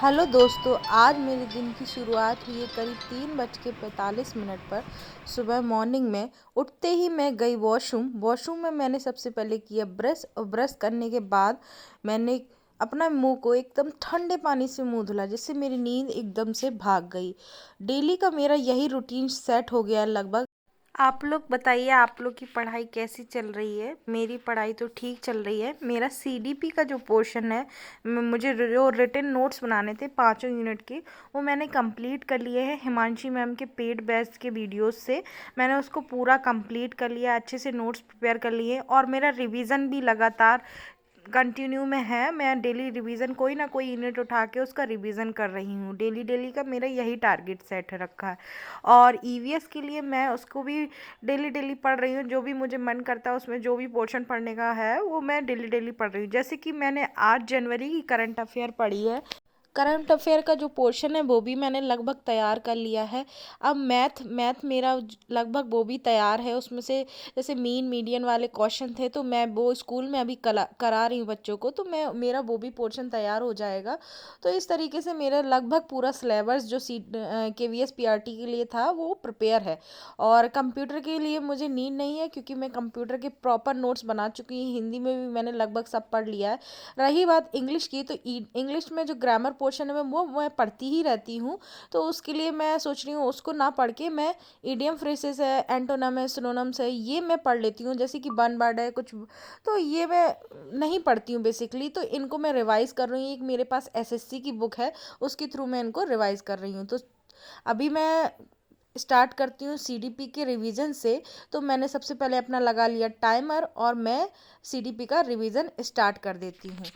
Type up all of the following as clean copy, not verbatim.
Hello दोस्तों, आज मेरे दिन की शुरुआत हुई है करीब 3:45 पर। सुबह मॉर्निंग में उठते ही मैं गई वॉशरूम में मैंने सबसे पहले किया ब्रश, और ब्रश करने के बाद मैंने अपना मुंह को एकदम ठंडे पानी से मुंह धुला, जिससे मेरी नींद एकदम से भाग गई। डेली का मेरा यही रूटीन सेट हो गया लगभग। आप लोग बताइए, आप लोग की पढ़ाई कैसी चल रही है? मेरी पढ़ाई तो ठीक चल रही है। मेरा सीडीपी का जो पोर्शन है, मुझे जो रिटन नोट्स बनाने थे 5 यूनिट के, वो मैंने कंप्लीट कर लिए हैं हिमांशी मैम के पेड बैच के वीडियोस से। मैंने उसको पूरा कंप्लीट कर लिया, अच्छे से नोट्स प्रिपेयर कर लिए, और मेरा रिवीजन भी लगातार कंटिन्यू में है। मैं डेली रिवीजन कोई ना कोई यूनिट उठा के उसका रिवीजन कर रही हूँ। डेली डेली का मेरा यही टारगेट सेट है रखा है। और ईवीएस के लिए मैं उसको भी डेली डेली पढ़ रही हूँ। जो भी मुझे मन करता है उसमें जो भी पोर्शन पढ़ने का है वो मैं डेली डेली पढ़ रही हूँ। जैसे कि मैंने 8 जनवरी की करंट अफेयर पढ़ी है। करंट अफेयर का जो पोर्शन है वो भी मैंने लगभग तैयार कर लिया है। अब मैथ मैथ मेरा लगभग वो भी तैयार है। उसमें से जैसे मीन मीडियन वाले क्वेश्चन थे, तो मैं वो स्कूल में अभी करा रही हूँ बच्चों को, तो मैं मेरा वो भी पोर्शन तैयार हो जाएगा। तो इस तरीके से मेरा लगभग पूरा सिलेबस जो KVS PRT के लिए था वो प्रिपेयर है। और कंप्यूटर के लिए मुझे नीड नहीं है, क्योंकि मैं कंप्यूटर के प्रॉपर नोट्स बना चुकी हूँ। हिंदी में भी मैंने लगभग सब पढ़ लिया है। रही बात इंग्लिश की, तो इंग्लिश में जो ग्रामर पोर्शन है वो मैं पढ़ती ही रहती हूँ। तो उसके लिए मैं सोच रही हूँ उसको ना पढ़ के मैं इडियम फ्रेसेस है, एंटोनम है, सिनोनम्स है, ये मैं पढ़ लेती हूँ। जैसे कि वन वर्ड है कुछ, तो ये मैं नहीं पढ़ती हूँ बेसिकली। तो इनको मैं रिवाइज कर रही हूँ। एक मेरे पास एसएससी की बुक है, उसके थ्रू मैं इनको रिवाइज कर रही हूँ। तो अभी मैं स्टार्ट करती हूँ सीडीपी के रिवीजन से। तो मैंने सबसे पहले अपना लगा लिया टाइमर, और मैं सीडीपी का रिवीजन स्टार्ट कर देती हूँ।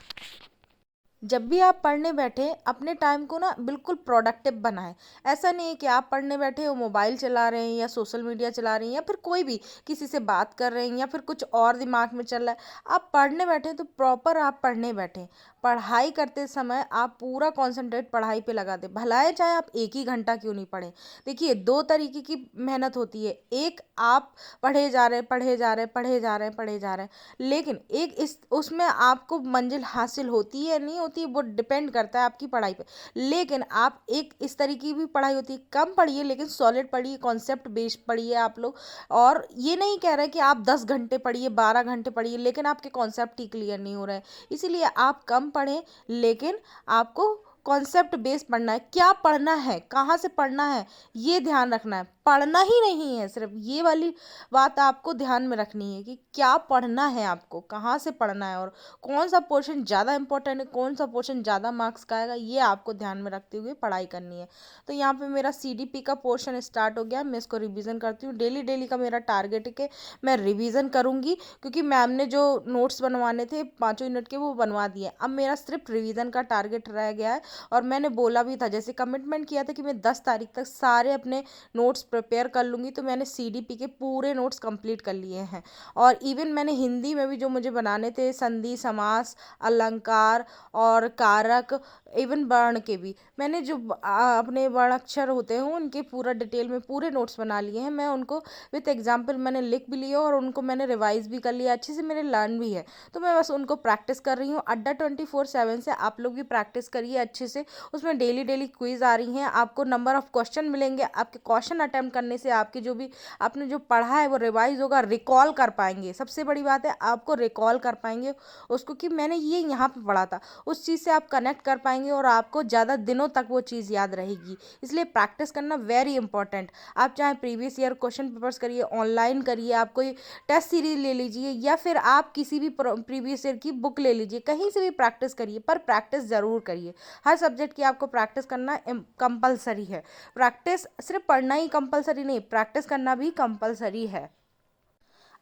जब भी आप पढ़ने बैठे अपने टाइम को ना बिल्कुल प्रोडक्टिव बनाएं। ऐसा नहीं है कि आप पढ़ने बैठे हो मोबाइल चला रहे हैं या सोशल मीडिया चला रहे हैं या फिर कोई भी किसी से बात कर रहे हैं या फिर कुछ और दिमाग में चल रहा है। आप पढ़ने बैठे तो प्रॉपर आप पढ़ने बैठे। पढ़ाई करते समय आप पूरा कॉन्सेंट्रेट पढ़ाई पे लगा दें, भलाए चाहे आप एक ही घंटा क्यों नहीं पढ़ें। देखिए, दो तरीके की मेहनत होती है। एक, आप पढ़े जा रहे पढ़े जा रहे पढ़े जा रहे पढ़े जा रहे हैं, लेकिन एक इस उसमें आपको मंजिल हासिल होती है नहीं होती है, वो डिपेंड करता है आपकी पढ़ाई पे। लेकिन आप एक इस तरीके की भी पढ़ाई होती है, कम पढ़िए लेकिन सॉलिड पढ़िए, कॉन्सेप्ट बेस्ड पढ़िए आप लोग। और ये नहीं कह रहे कि आप 10 घंटे पढ़िए, 12 घंटे पढ़िए, लेकिन आपके कॉन्सेप्ट ही क्लियर नहीं हो रहे हैं। इसीलिए आप कम पढ़ें, लेकिन आपको कॉन्सेप्ट बेस्ड पढ़ना है। क्या पढ़ना है, कहाँ से पढ़ना है, ये ध्यान रखना है। पढ़ना ही नहीं है सिर्फ, ये वाली बात आपको ध्यान में रखनी है कि क्या पढ़ना है, आपको कहाँ से पढ़ना है, और कौन सा पोर्शन ज़्यादा इंपॉर्टेंट है, कौन सा पोर्शन ज़्यादा मार्क्स का आएगा, ये आपको ध्यान में रखते हुए पढ़ाई करनी है। तो यहाँ पे मेरा सीडीपी का पोर्शन स्टार्ट हो गया। मैं इसको रिवीजन करती हूँ। डेली डेली का मेरा टारगेट है कि मैं रिवीजन करूँगी, क्योंकि मैम ने जो नोट्स बनवाने थे 5 यूनिट के वो बनवा दिए। अब मेरा सिर्फ रिवीजन का टारगेट रह गया है। और मैंने बोला भी था, जैसे कमिटमेंट किया था कि मैं 10 तारीख तक सारे अपने नोट्स प्रिपेयर कर लूँगी, तो मैंने सीडीपी के पूरे नोट्स कंप्लीट कर लिए हैं। और इवन मैंने हिंदी में भी जो मुझे बनाने थे, संधि, समास, अलंकार और कारक, इवन वर्ण के भी, मैंने जो अपने वर्ण अक्षर होते हैं उनके पूरा डिटेल में पूरे नोट्स बना लिए हैं। मैं उनको विथ एग्जाम्पल मैंने लिख भी लिया, और उनको मैंने रिवाइज भी कर लिया, अच्छे से मेरे लर्न भी है। तो मैं बस उनको प्रैक्टिस कर रही हूँ। अड्डा 24/7 से आप लोग भी प्रैक्टिस करिए अच्छे से। उसमें डेली डेली क्विज आ रही हैं, आपको नंबर ऑफ क्वेश्चन मिलेंगे। आपके क्वेश्चन अटेम्प्ट करने से आपकी जो भी आपने जो पढ़ा है वो रिवाइज होगा, रिकॉल कर पाएंगे। सबसे बड़ी बात है, आपको रिकॉल कर पाएंगे उसको, कि मैंने ये यहाँ पे पढ़ा था, उस चीज़ से आप कनेक्ट कर पाएंगे, और आपको ज़्यादा दिनों तक वो चीज़ याद रहेगी। इसलिए प्रैक्टिस करना वेरी इंपॉर्टेंट। आप चाहे प्रीवियस ईयर क्वेश्चन पेपर्स करिए, ऑनलाइन करिए, आप कोई टेस्ट सीरीज ले लीजिए, या फिर आप किसी भी प्रीवियस ईयर की बुक ले लीजिए, कहीं से भी प्रैक्टिस करिए, पर प्रैक्टिस ज़रूर करिए। हर सब्जेक्ट की आपको प्रैक्टिस करना कंपलसरी है। प्रैक्टिस सिर्फ पढ़ना ही कंपलसरी नहीं, प्रैक्टिस करना भी कंपलसरी है।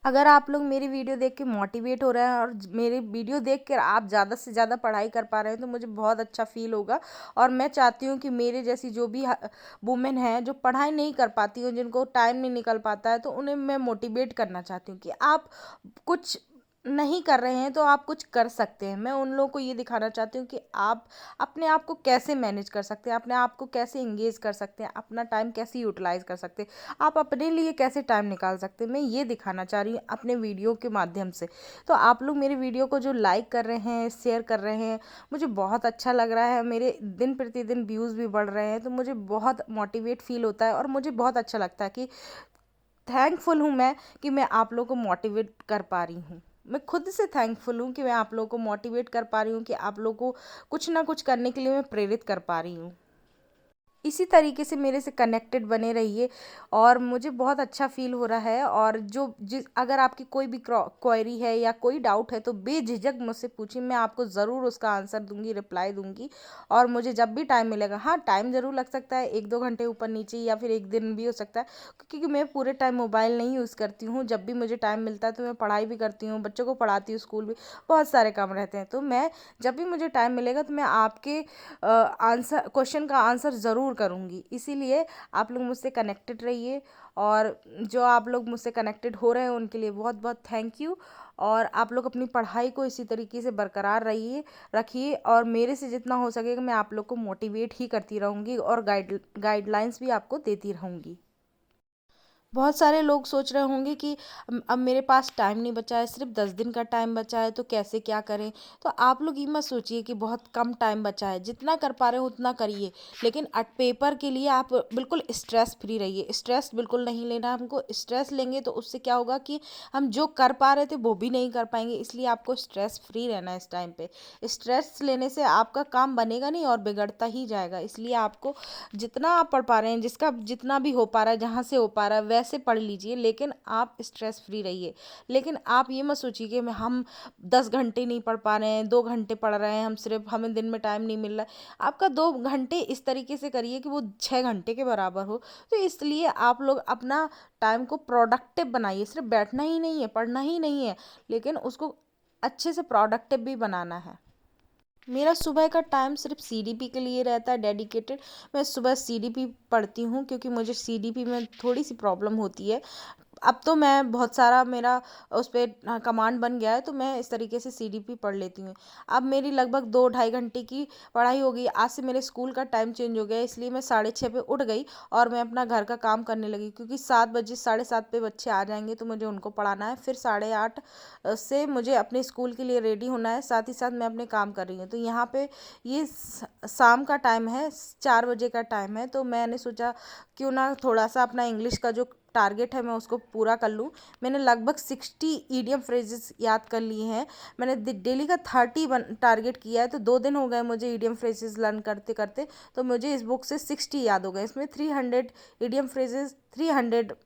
अगर आप लोग मेरी वीडियो देख के मोटिवेट हो रहे हैं और मेरी वीडियो देख कर आप ज़्यादा से ज़्यादा पढ़ाई कर पा रहे हैं, तो मुझे बहुत अच्छा फील होगा। और मैं चाहती हूँ कि मेरे जैसी जो भी वुमेन हैं जो पढ़ाई नहीं कर पाती हूँ, जिनको टाइम नहीं निकल पाता है, तो उन्हें मैं मोटिवेट करना चाहती हूँ कि आप कुछ नहीं कर रहे हैं तो आप कुछ कर सकते हैं। मैं उन लोगों को ये दिखाना चाहती हूँ कि आप अपने आप को कैसे मैनेज कर सकते हैं, अपने आप को कैसे एंगेज कर सकते हैं, अपना टाइम कैसे यूटिलाइज कर सकते हैं, आप अपने लिए कैसे टाइम निकाल सकते हैं। मैं ये दिखाना चाह रही हूँ अपने वीडियो के माध्यम से। तो आप लोग मेरे वीडियो को जो लाइक कर रहे हैं, शेयर कर रहे हैं, मुझे बहुत अच्छा लग रहा है। मेरे दिन प्रतिदिन व्यूज़ भी बढ़ रहे हैं, तो मुझे बहुत मोटिवेट फील होता है और मुझे बहुत अच्छा लगता है कि थैंकफुल हूँ मैं कि मैं आप लोगों को मोटिवेट कर पा रही हूँ। मैं खुद से थैंकफुल हूँ कि मैं आप लोगों को मोटिवेट कर पा रही हूँ, कि आप लोगों को कुछ ना कुछ करने के लिए मैं प्रेरित कर पा रही हूँ। इसी तरीके से मेरे से कनेक्टेड बने रहिए और मुझे बहुत अच्छा फ़ील हो रहा है। और जो जिस अगर आपकी कोई भी क्वेरी है या कोई डाउट है तो बेझिझक मुझसे पूछिए, मैं आपको ज़रूर उसका आंसर दूंगी, रिप्लाई दूंगी। और मुझे जब भी टाइम मिलेगा, हाँ टाइम ज़रूर लग सकता है, 1-2 घंटे ऊपर नीचे या फिर 1 दिन भी हो सकता है, क्योंकि मैं पूरे टाइम मोबाइल नहीं यूज़ करती हूँ। जब भी मुझे टाइम मिलता है तो मैं पढ़ाई भी करती हूँ, बच्चों को पढ़ाती हूँ, स्कूल भी बहुत सारे काम रहते हैं। तो मैं जब भी मुझे टाइम मिलेगा तो मैं आपके आंसर क्वेश्चन का आंसर ज़रूर करूँगी। इसीलिए आप लोग मुझसे कनेक्टेड रहिए। और जो आप लोग मुझसे कनेक्टेड हो रहे हैं उनके लिए बहुत बहुत थैंक यू। और आप लोग अपनी पढ़ाई को इसी तरीके से बरकरार रखिए और मेरे से जितना हो सकेगा मैं आप लोग को मोटिवेट ही करती रहूँगी और गाइडलाइंस भी आपको देती रहूँगी। बहुत सारे लोग सोच रहे होंगे कि अब मेरे पास टाइम नहीं बचा है, सिर्फ 10 दिन का टाइम बचा है, तो कैसे क्या करें। तो आप लोग ये मत सोचिए कि बहुत कम टाइम बचा है, जितना कर पा रहे हो उतना करिए। लेकिन पेपर के लिए आप बिल्कुल स्ट्रेस फ्री रहिए, स्ट्रेस बिल्कुल नहीं लेना हमको। स्ट्रेस लेंगे तो उससे क्या होगा कि हम जो कर पा रहे थे वो भी नहीं कर पाएंगे। इसलिए आपको स्ट्रेस फ्री रहना है इस टाइम पे। स्ट्रेस लेने से आपका काम बनेगा नहीं और बिगड़ता ही जाएगा। इसलिए आपको जितना आप पढ़ पा रहे हैं, जिसका जितना भी हो पा रहा है, जहाँ से हो पा रहा है वैसे पढ़ लीजिए, लेकिन आप स्ट्रेस फ्री रहिए। लेकिन आप ये मत सोचिए कि हम 10 घंटे नहीं पढ़ पा रहे हैं, 2 घंटे पढ़ रहे हैं, हम सिर्फ हमें दिन में टाइम नहीं मिल रहा है। आपका 2 घंटे इस तरीके से करिए कि वो 6 घंटे के बराबर हो। तो इसलिए आप लोग अपना टाइम को प्रोडक्टिव बनाइए। सिर्फ बैठना ही नहीं है, पढ़ना ही नहीं है, लेकिन उसको अच्छे से प्रोडक्टिव भी बनाना है। मेरा सुबह का टाइम सिर्फ सीडीपी के लिए रहता है डेडिकेटेड। मैं सुबह सीडीपी पढ़ती हूँ क्योंकि मुझे सीडीपी में थोड़ी सी प्रॉब्लम होती है। अब तो मैं बहुत सारा मेरा उस पर कमांड बन गया है, तो मैं इस तरीके से सीडीपी पढ़ लेती हूँ। अब मेरी लगभग 2-2.5 घंटे की पढ़ाई हो गई। आज से मेरे स्कूल का टाइम चेंज हो गया, इसलिए मैं 6:30 पे उठ गई और मैं अपना घर का काम करने लगी, क्योंकि 7 बजे 7:30 पे बच्चे आ जाएंगे तो मुझे उनको पढ़ाना है। फिर 8:30 से मुझे अपने स्कूल के लिए रेडी होना है, साथ ही साथ मैं अपने काम कर रही हूँ। तो यहाँ पे ये शाम का टाइम है, 4 बजे का टाइम है, तो मैंने सोचा क्यों ना थोड़ा सा अपना इंग्लिश का जो टारगेट है मैं उसको पूरा कर लूँ। मैंने लगभग 60 ईडियम फ्रेजेस याद कर लिए हैं। मैंने डेली का 30 टारगेट किया है, तो 2 दिन हो गए मुझे ईडियम फ्रेजेस लर्न करते करते। तो मुझे इस बुक से 60 याद हो गए। इसमें 300 ईडियम फ्रेजेस, 300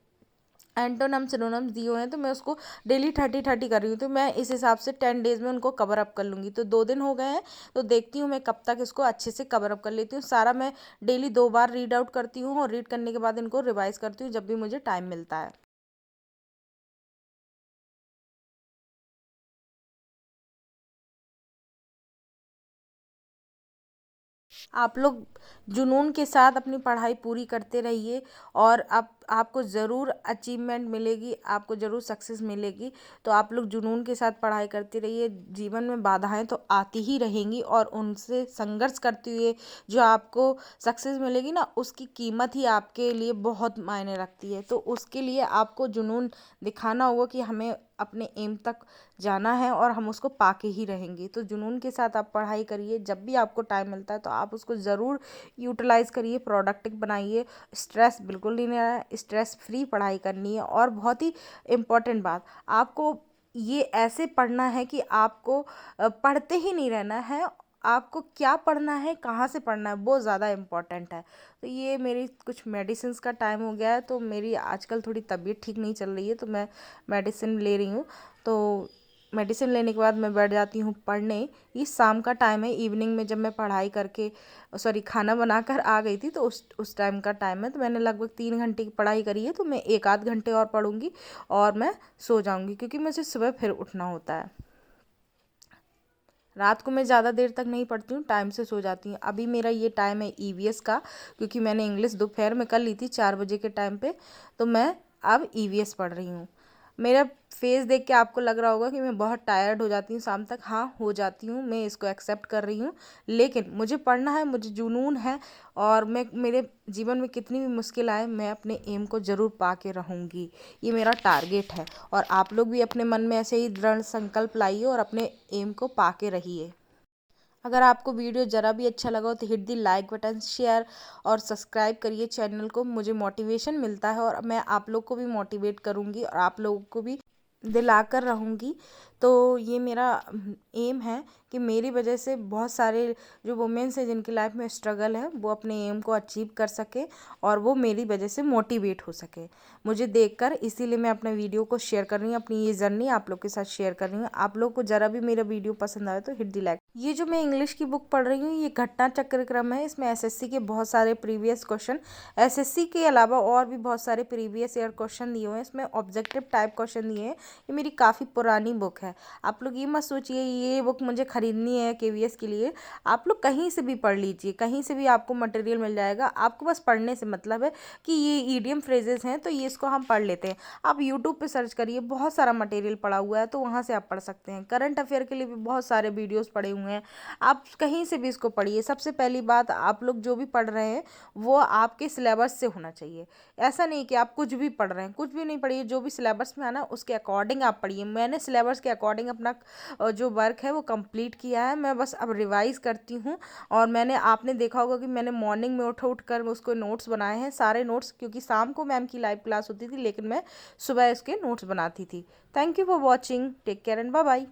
एंटोनम सिनोनम्स दिए हुए हैं, तो मैं उसको डेली 30-30 कर रही हूँ। तो मैं इस हिसाब से 10 डेज में उनको कवर अप कर लूँगी। तो 2 दिन हो गए हैं, तो देखती हूँ मैं कब तक इसको अच्छे से कवर अप कर लेती हूँ। सारा मैं डेली 2 बार रीड आउट करती हूँ और रीड करने के बाद इनको रिवाइज करती हूँ जब भी मुझे टाइम मिलता है। आप लोग जुनून के साथ अपनी पढ़ाई पूरी करते रहिए और आप आपको ज़रूर अचीवमेंट मिलेगी, आपको ज़रूर सक्सेस मिलेगी। तो आप लोग जुनून के साथ पढ़ाई करते रहिए। जीवन में बाधाएं तो आती ही रहेंगी और उनसे संघर्ष करते हुए जो आपको सक्सेस मिलेगी ना, उसकी कीमत ही आपके लिए बहुत मायने रखती है। तो उसके लिए आपको जुनून दिखाना होगा कि हमें अपने एम तक जाना है और हम उसको पाके ही रहेंगे। तो जुनून के साथ आप पढ़ाई करिए। जब भी आपको टाइम मिलता है तो आप उसको ज़रूर यूटिलाइज़ करिए, प्रोडक्टिव बनाइए। स्ट्रेस बिल्कुल नहीं लेना है, स्ट्रेस फ्री पढ़ाई करनी है। और बहुत ही इम्पोर्टेंट बात, आपको ये ऐसे पढ़ना है कि आपको पढ़ते ही नहीं रहना है। आपको क्या पढ़ना है, कहाँ से पढ़ना है, वो ज़्यादा इम्पोर्टेंट है। तो ये मेरी कुछ मेडिसिन्स का टाइम हो गया है, तो मेरी आजकल थोड़ी तबीयत ठीक नहीं चल रही है, तो मैं मेडिसिन ले रही हूँ। तो मेडिसिन लेने के बाद मैं बैठ जाती हूँ पढ़ने। ये शाम का टाइम है, इवनिंग में जब मैं पढ़ाई करके सॉरी खाना बनाकर आ गई थी, तो उस टाइम का टाइम है। तो मैंने लगभग 3 घंटे की पढ़ाई करी है, तो मैं 1 आध घंटे और पढ़ूंगी और मैं सो जाऊंगी, क्योंकि मुझे सुबह फिर उठना होता है। रात को मैं ज़्यादा देर तक नहीं पढ़ती हूँ, टाइम से सो जाती हूँ। अभी मेरा ये टाइम है ईवीएस का, क्योंकि मैंने इंग्लिश दोपहर में कर ली थी 4 बजे के टाइम पे। तो मैं अब ईवीएस पढ़ रही हूँ। मेरा फेस देख के आपको लग रहा होगा कि मैं बहुत टायर्ड हो जाती हूँ शाम तक। हाँ, हो जाती हूँ, मैं इसको एक्सेप्ट कर रही हूँ, लेकिन मुझे पढ़ना है, मुझे जुनून है और मैं मेरे जीवन में कितनी भी मुश्किल आए मैं अपने एम को ज़रूर पा के रहूँगी। ये मेरा टारगेट है और आप लोग भी अपने मन में ऐसे ही दृढ़ संकल्प लाइए और अपने एम को पा के रहिए। अगर आपको वीडियो ज़रा भी अच्छा लगा हो तो हिट दी लाइक बटन, शेयर और सब्सक्राइब करिए चैनल को। मुझे मोटिवेशन मिलता है और मैं आप लोग को भी मोटिवेट करूँगी और आप लोगों को भी दिलाकर रहूँगी। तो ये मेरा एम है कि मेरी वजह से बहुत सारे जो वुमेन्स हैं जिनकी लाइफ में स्ट्रगल है वो अपने एम को अचीव कर सके और वो मेरी वजह से मोटिवेट हो सके मुझे देखकर। इसीलिए मैं अपने वीडियो को शेयर कर रही हूँ, अपनी ये जर्नी आप लोग के साथ शेयर कर रही हूँ। आप लोग को ज़रा भी मेरा वीडियो पसंद आए तो हिट दी लाइक। ये जो मैं इंग्लिश की बुक पढ़ रही हूँ ये घटना चक्र क्रम है। इसमें एसएससी के बहुत सारे प्रीवियस क्वेश्चन, एसएससी के अलावा और भी बहुत सारे प्रीवियस ईयर क्वेश्चन दिए हुए हैं। इसमें ऑब्जेक्टिव टाइप क्वेश्चन दिए हैं। ये मेरी काफ़ी पुरानी बुक है। आप लोग ये मत सोचिए ये बुक मुझे खरीदनी है केवीएस के लिए। आप लोग कहीं से भी पढ़ लीजिए, कहीं से भी आपको मटेरियल मिल जाएगा। आपको बस पढ़ने से मतलब है कि ये ईडियम फ्रेजेस हैं तो ये इसको हम पढ़ लेते हैं। आप यूट्यूब पे सर्च करिए, बहुत सारा मटेरियल पड़ा हुआ है तो वहाँ से आप पढ़ सकते हैं। करंट अफेयर के लिए भी बहुत सारे वीडियोस पड़े हुए हैं, आप कहीं से भी इसको पढ़िए। सबसे पहली बात, आप लोग जो भी पढ़ रहे हैं वो आपके सिलेबस से होना चाहिए। ऐसा नहीं कि आप कुछ भी पढ़ रहे हैं, कुछ भी नहीं पढ़िए। जो भी सिलेबस में है ना उसके अकॉर्डिंग आप पढ़िए। मैंने सिलेबस के अकॉर्डिंग अपना जो वर्क है वो कंप्लीट किया है। मैं बस अब रिवाइज करती हूँ और आपने देखा होगा कि मैंने मॉर्निंग में उठ कर उसको नोट्स बनाए हैं, सारे नोट्स, क्योंकि शाम को मैम की लाइव क्लास होती थी लेकिन मैं सुबह इसके नोट्स बनाती थी। Thank you for watching, take care and bye bye.